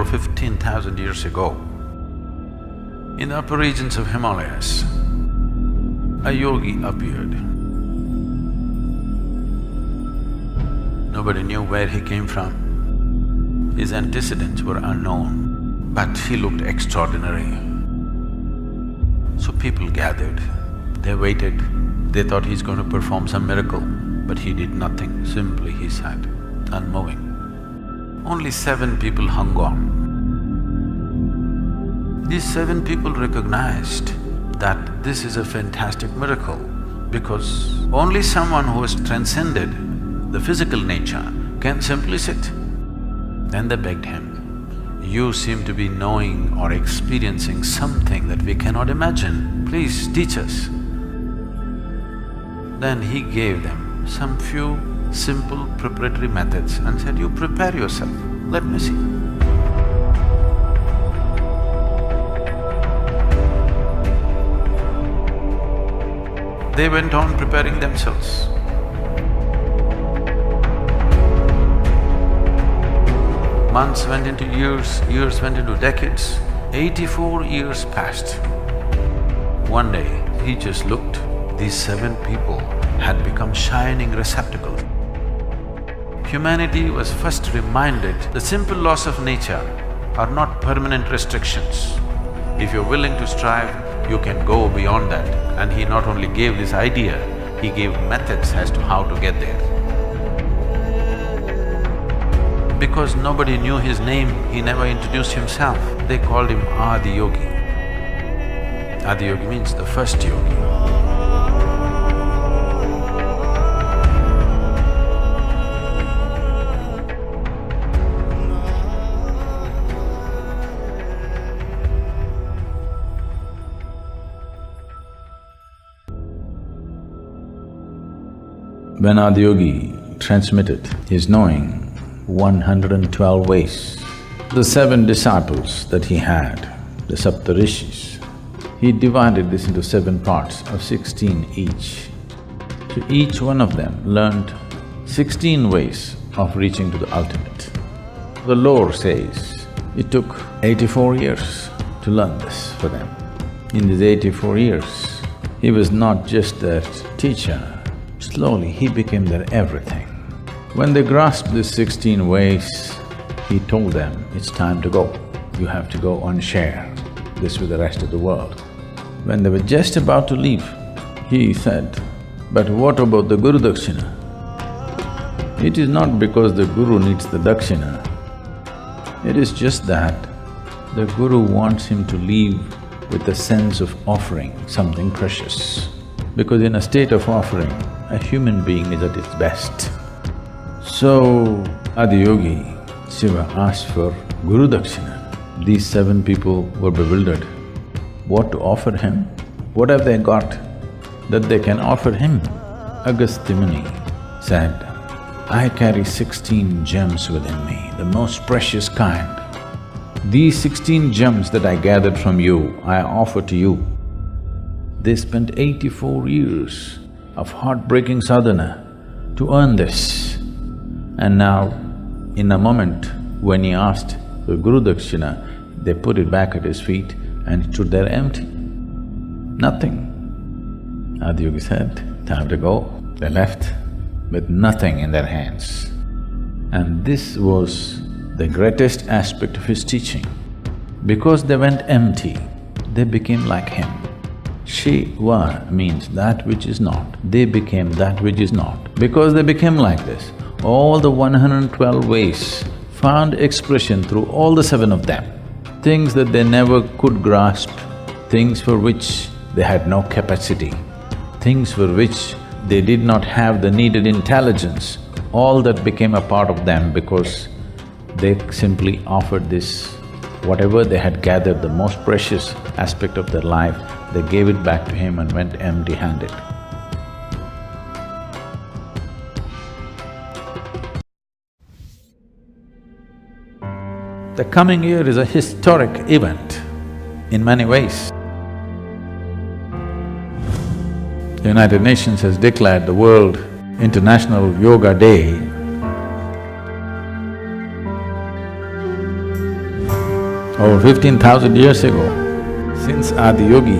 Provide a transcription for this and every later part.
or 15,000 years ago, in the upper regions of Himalayas, a yogi appeared. Nobody knew where he came from. His antecedents were unknown, but he looked extraordinary. So people gathered, they waited, they thought he's going to perform some miracle, but he did nothing, simply he sat, unmoving. Only 7 people hung on. These 7 people recognized that this is a fantastic miracle because only someone who has transcended the physical nature can simply sit. Then they begged him, "You seem to be knowing or experiencing something that we cannot imagine, please teach us." Then he gave them some few simple preparatory methods and said, "You prepare yourself, let me see." They went on preparing themselves. Months went into years, years went into decades. 84 years passed. One day, he just looked. These 7 people had become shining receptacles. Humanity was first reminded the simple laws of nature are not permanent restrictions. If you're willing to strive, you can go beyond that. And he not only gave this idea, he gave methods as to how to get there. Because nobody knew his name, he never introduced himself. They called him Adi-yogi. Adi-yogi means the first yogi. When Adi-yogi transmitted his knowing 112 ways, the 7 disciples that he had, the Saptarishis, he divided this into 7 parts of 16 each. So each one of them learned 16 ways of reaching to the ultimate. The lore says it took 84 years to learn this for them. In these 84 years, he was not just their teacher, slowly he became their everything. When they grasped these 16 ways, he told them, "It's time to go. You have to go and share this with the rest of the world." When they were just about to leave, he said, "But what about the Guru Dakshina?" It is not because the Guru needs the Dakshina, it is just that the Guru wants him to leave with a sense of offering something precious. Because in a state of offering, a human being is at its best. So, Adi-yogi, Shiva asked for Guru Dakshina. These 7 people were bewildered. What to offer him? What have they got that they can offer him? Agastya Muni said, "I carry 16 gems within me, the most precious kind. These 16 gems that I gathered from you, I offer to you." They spent 84 years of heartbreaking sadhana to earn this. And now, in a moment, when he asked for Guru Dakshina, they put it back at his feet and it stood there empty. Nothing. Adi-yogi said, "Time to go." They left with nothing in their hands. And this was the greatest aspect of his teaching. Because they went empty, they became like him. Shiva means that which is not, they became that which is not. Because they became like this, all the 112 ways found expression through all the 7 of them. Things that they never could grasp, things for which they had no capacity, things for which they did not have the needed intelligence, all that became a part of them because they simply offered this. Whatever they had gathered, the most precious aspect of their life, they gave it back to him and went empty-handed. The coming year is a historic event in many ways. The United Nations has declared the World International Yoga Day over 15,000 years ago. Since Adi Yogi,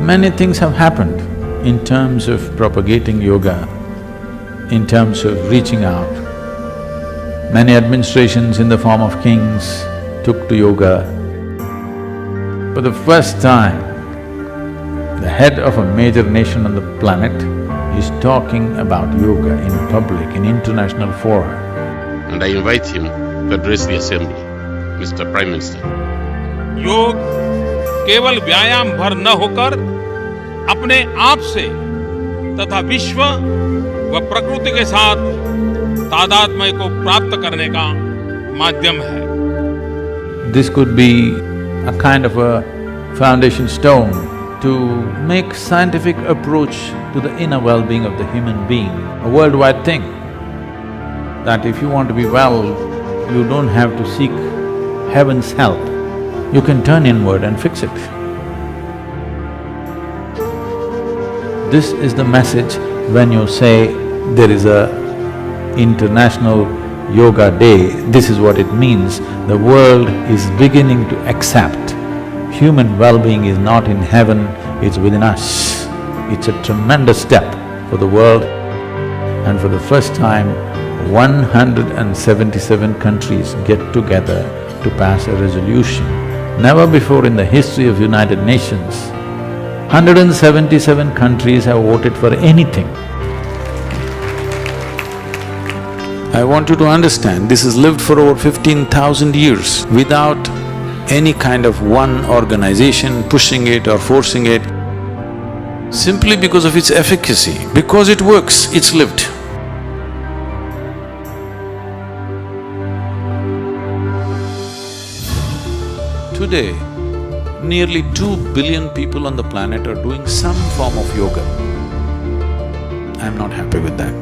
many things have happened in terms of propagating yoga, in terms of reaching out. Many administrations in the form of kings took to yoga. For the first time, the head of a major nation on the planet is talking about yoga in public, in international fora. And I invite him to address the assembly, Mr. Prime Minister. योग केवल व्यायाम भर न होकर अपने आप से तथा विश्व व प्रकृति के साथ तादात्म्य को प्राप्त करने का माध्यम है। This could be a kind of a foundation stone to make scientific approach to the inner well-being of the human being, a worldwide thing. That if you want to be well, you don't have to seek heaven's help. You can turn inward and fix it. This is the message when you say there is a International Yoga Day, this is what it means. The world is beginning to accept human well-being is not in heaven, it's within us. It's a tremendous step for the world, and for the first time, 177 countries get together to pass a resolution. Never before in the history of United Nations, 177 countries have voted for anything. I want you to understand, this has lived for over 15,000 years without any kind of one organization pushing it or forcing it, simply because of its efficacy, because it works, it's lived. Today, nearly 2 billion people on the planet are doing some form of yoga. I'm not happy with that.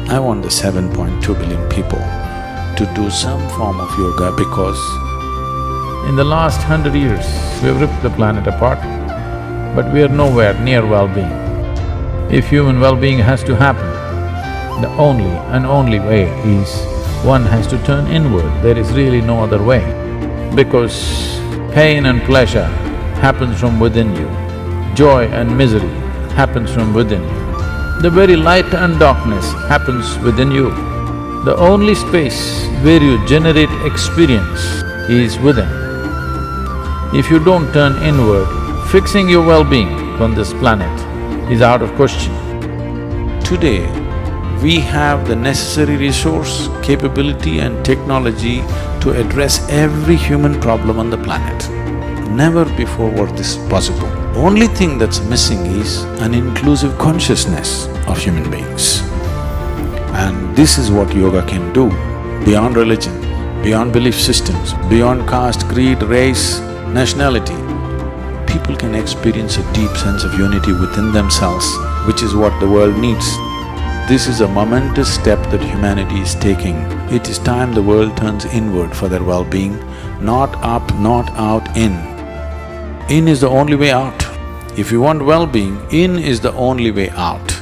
I want the 7.2 billion people to do some form of yoga because in the last 100 years, we've ripped the planet apart, but we are nowhere near well-being. If human well-being has to happen, the only way is one has to turn inward. There is really no other way, because pain and pleasure happens from within you, joy and misery happens from within you. The very light and darkness happens within you. The only space where you generate experience is within. If you don't turn inward, fixing your well-being on this planet is out of question. Today, we have the necessary resource, capability and technology to address every human problem on the planet. Never before was this possible. Only thing that's missing is an inclusive consciousness of human beings. And this is what yoga can do, beyond religion, beyond belief systems, beyond caste, creed, race, nationality. People can experience a deep sense of unity within themselves, which is what the world needs. This is a momentous step that humanity is taking. It is time the world turns inward for their well-being, not up, not out, in. In is the only way out. If you want well-being, in is the only way out.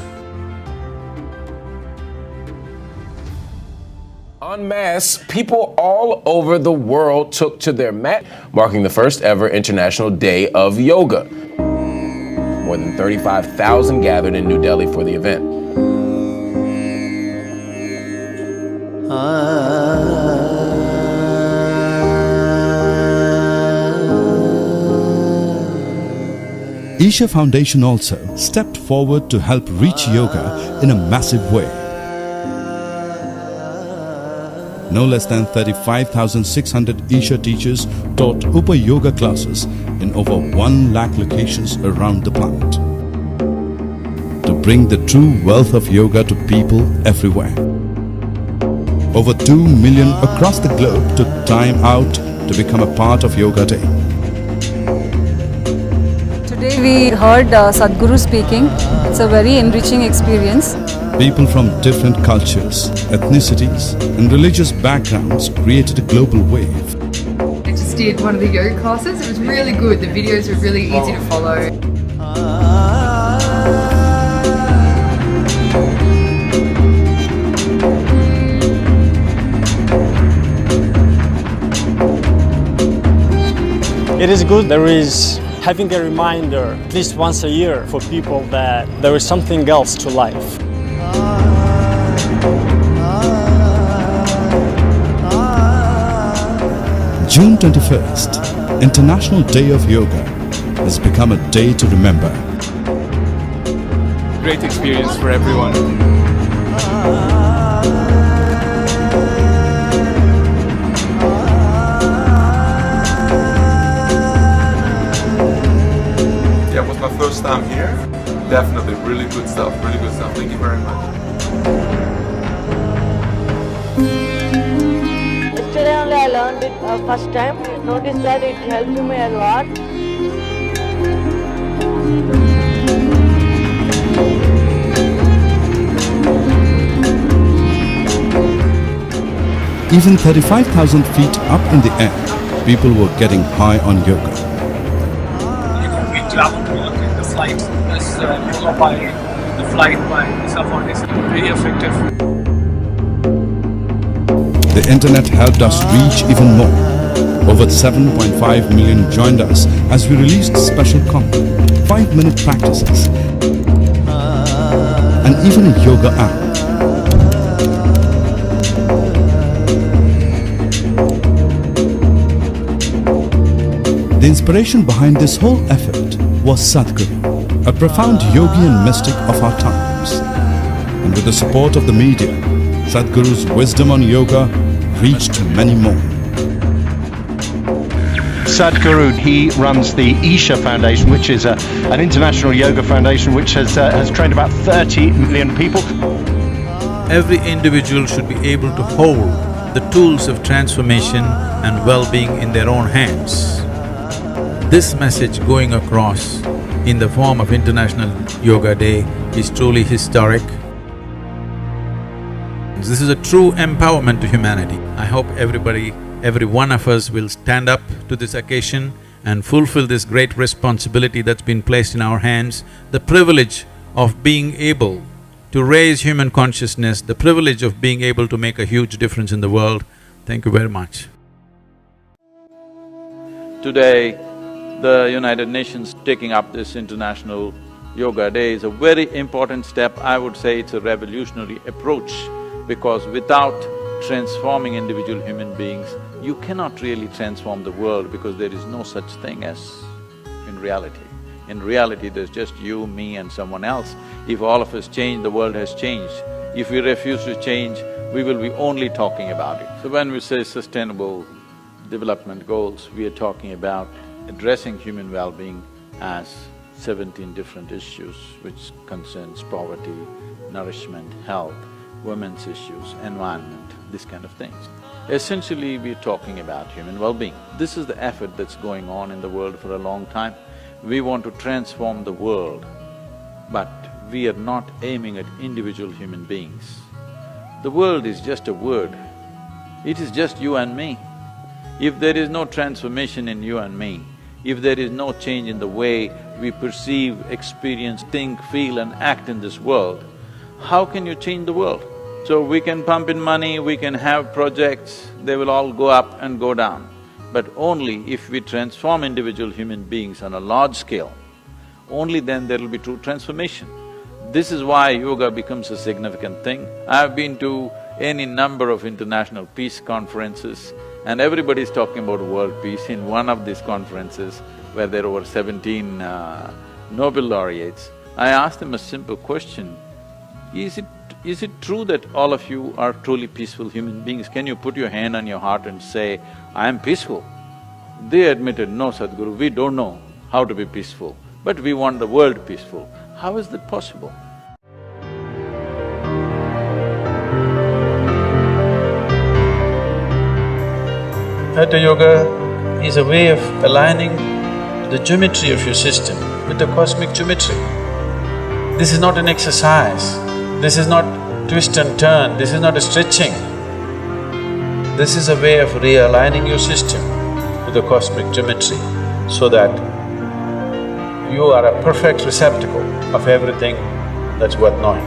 En masse, people all over the world took to their mat, marking the first ever International Day of Yoga. More than 35,000 gathered in New Delhi for the event. Isha Foundation also stepped forward to help reach yoga in a massive way. No less than 35,600 Isha teachers taught Upa Yoga classes in over 1 lakh locations around the planet to bring the true wealth of yoga to people everywhere. Over 2 million across the globe took time out to become a part of Yoga Day. Today we heard Sadhguru speaking. It's a very enriching experience. People from different cultures, ethnicities and religious backgrounds created a global wave. I just did one of the yoga classes. It was really good. The videos were really easy to follow. It is good there is having a reminder at least once a year for people that there is something else to life. June 21st, International Day of Yoga, has become a day to remember. Great experience for everyone. Yeah, it was my first time here. Definitely really good stuff, really good stuff. Thank you very much. Yesterday only I learned it first time. Noticed that it helped me a lot. Even 35,000 feet up in the air, people were getting high on yoga. We travel to look at the flight, as yoga by the flight by Isha Foundation. Very effective. The internet helped us reach even more. Over 7.5 million joined us as we released special content, 5-minute practices, and even a yoga app. The inspiration behind this whole effort was Sadhguru, a profound yogi and mystic of our times. And with the support of the media, Sadhguru's wisdom on yoga reached many more. Sadhguru, he runs the Isha Foundation, which is an international yoga foundation which has trained about 30 million people. Every individual should be able to hold the tools of transformation and well-being in their own hands. This message going across in the form of International Yoga Day is truly historic. This is a true empowerment to humanity. I hope every one of us will stand up to this occasion and fulfill this great responsibility that's been placed in our hands, the privilege of being able to raise human consciousness, the privilege of being able to make a huge difference in the world. Thank you very much. Today, the United Nations taking up this International Yoga Day is a very important step. I would say it's a revolutionary approach, because without transforming individual human beings, you cannot really transform the world, because there is no such thing as in reality. In reality, there's just you, me and someone else. If all of us change, the world has changed. If we refuse to change, we will be only talking about it. So when we say sustainable development goals, we are talking about addressing human well-being as 17 different issues which concerns poverty, nourishment, health, women's issues, environment, this kind of things. Essentially, we're talking about human well-being. This is the effort that's going on in the world for a long time. We want to transform the world, but we are not aiming at individual human beings. The world is just a word. It is just you and me. If there is no transformation in you and me, if there is no change in the way we perceive, experience, think, feel and act in this world, how can you change the world? So we can pump in money, we can have projects, they will all go up and go down. But only if we transform individual human beings on a large scale, only then there will be true transformation. This is why yoga becomes a significant thing. I've been to any number of international peace conferences, and everybody's talking about world peace. In one of these conferences, where there were 17 Nobel laureates, I asked them a simple question: is it true that all of you are truly peaceful human beings? Can you put your hand on your heart and say, I am peaceful? They admitted, no Sadhguru, we don't know how to be peaceful, but we want the world peaceful. How is that possible? Hatha Yoga is a way of aligning the geometry of your system with the cosmic geometry. This is not an exercise, this is not twist and turn, this is not a stretching. This is a way of realigning your system with the cosmic geometry so that you are a perfect receptacle of everything that's worth knowing.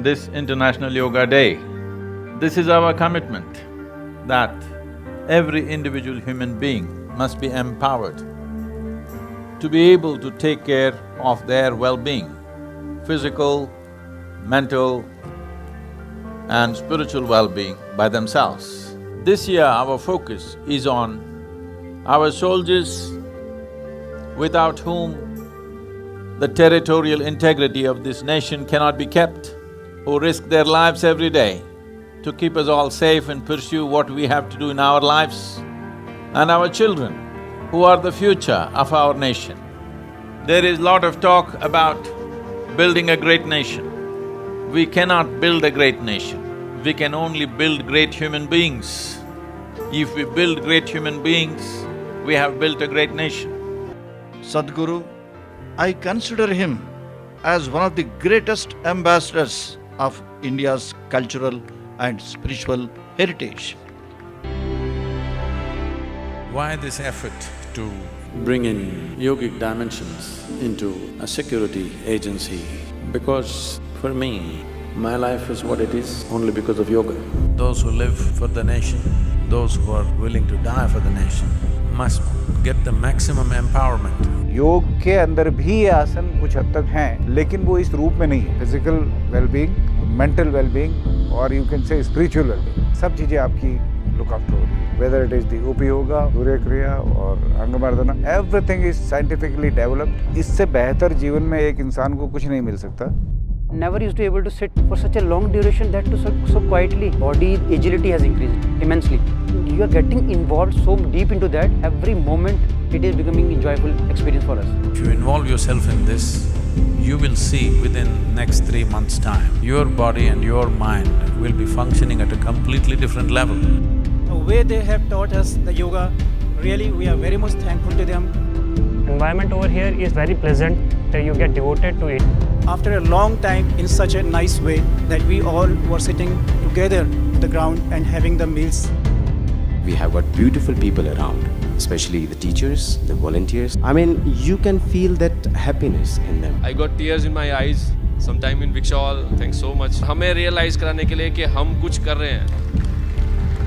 this International Yoga Day. This is our commitment that every individual human being must be empowered to be able to take care of their well-being, physical, mental and spiritual well-being by themselves. This year our focus is on our soldiers without whom the territorial integrity of this nation cannot be kept, who risk their lives every day to keep us all safe and pursue what we have to do in our lives, and our children, who are the future of our nation. There is lot of talk about building a great nation. We cannot build a great nation, we can only build great human beings. If we build great human beings, we have built a great nation. Sadhguru, I consider him as one of the greatest ambassadors of India's cultural and spiritual heritage. Why this effort to bring in yogic dimensions into a security agency? Because for me, my life is what it is only because of yoga. Those who live for the nation, those who are willing to die for the nation, must get the maximum empowerment. योग के अंदर भी ये आसन कुछ हद तक हैं, लेकिन वो इस रूप में नहीं है। फिजिकल वेलबींग, मेंटल वेलबींग और you can say spiritual wellbeing, सब चीजें आपकी लुक आफ्टर हो रही है। Whether it is the Upa yoga, Surya Kriya और Angamardana, everything is scientifically developed. इससे बेहतर जीवन में एक इंसान को कुछ नहीं मिल सकता। Never used to be able to sit for such a long duration, that too so quietly. Body agility has increased immensely. You are getting involved so deep into that, every moment it is becoming a joyful experience for us. If you involve yourself in this, you will see within next 3 months' time, your body and your mind will be functioning at a completely different level. The way they have taught us the yoga, really we are very much thankful to them. Environment over here is very pleasant, you get devoted to it. After a long time, in such a nice way that we all were sitting together on the ground and having the meals. We have got beautiful people around, especially the teachers, the volunteers. I mean, you can feel that happiness in them. I got tears in my eyes, sometime in Vixhall. Thanks so much. हमें realize कराने के लिए कि हम कुछ कर रहे हैं.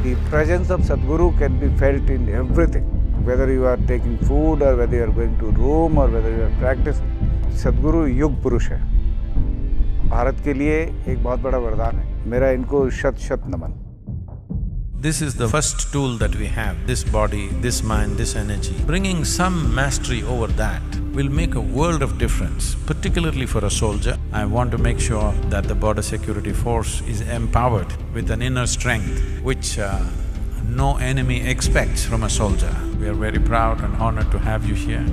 The presence of Sadhguru can be felt in everything. Whether you are taking food or whether you are going to room or whether you are practicing. सद्गुरु युग पुरुष है, भारत के लिए एक बहुत बड़ा वरदान है। मेरा इनको शत-शत नमन। This is the first tool that we have, this body, this mind, this energy. Bringing some mastery over that will make a world of difference, particularly for a soldier. I want to make sure that the border security force is empowered with an inner strength which no enemy expects from a soldier. We are very proud and honored to have you here.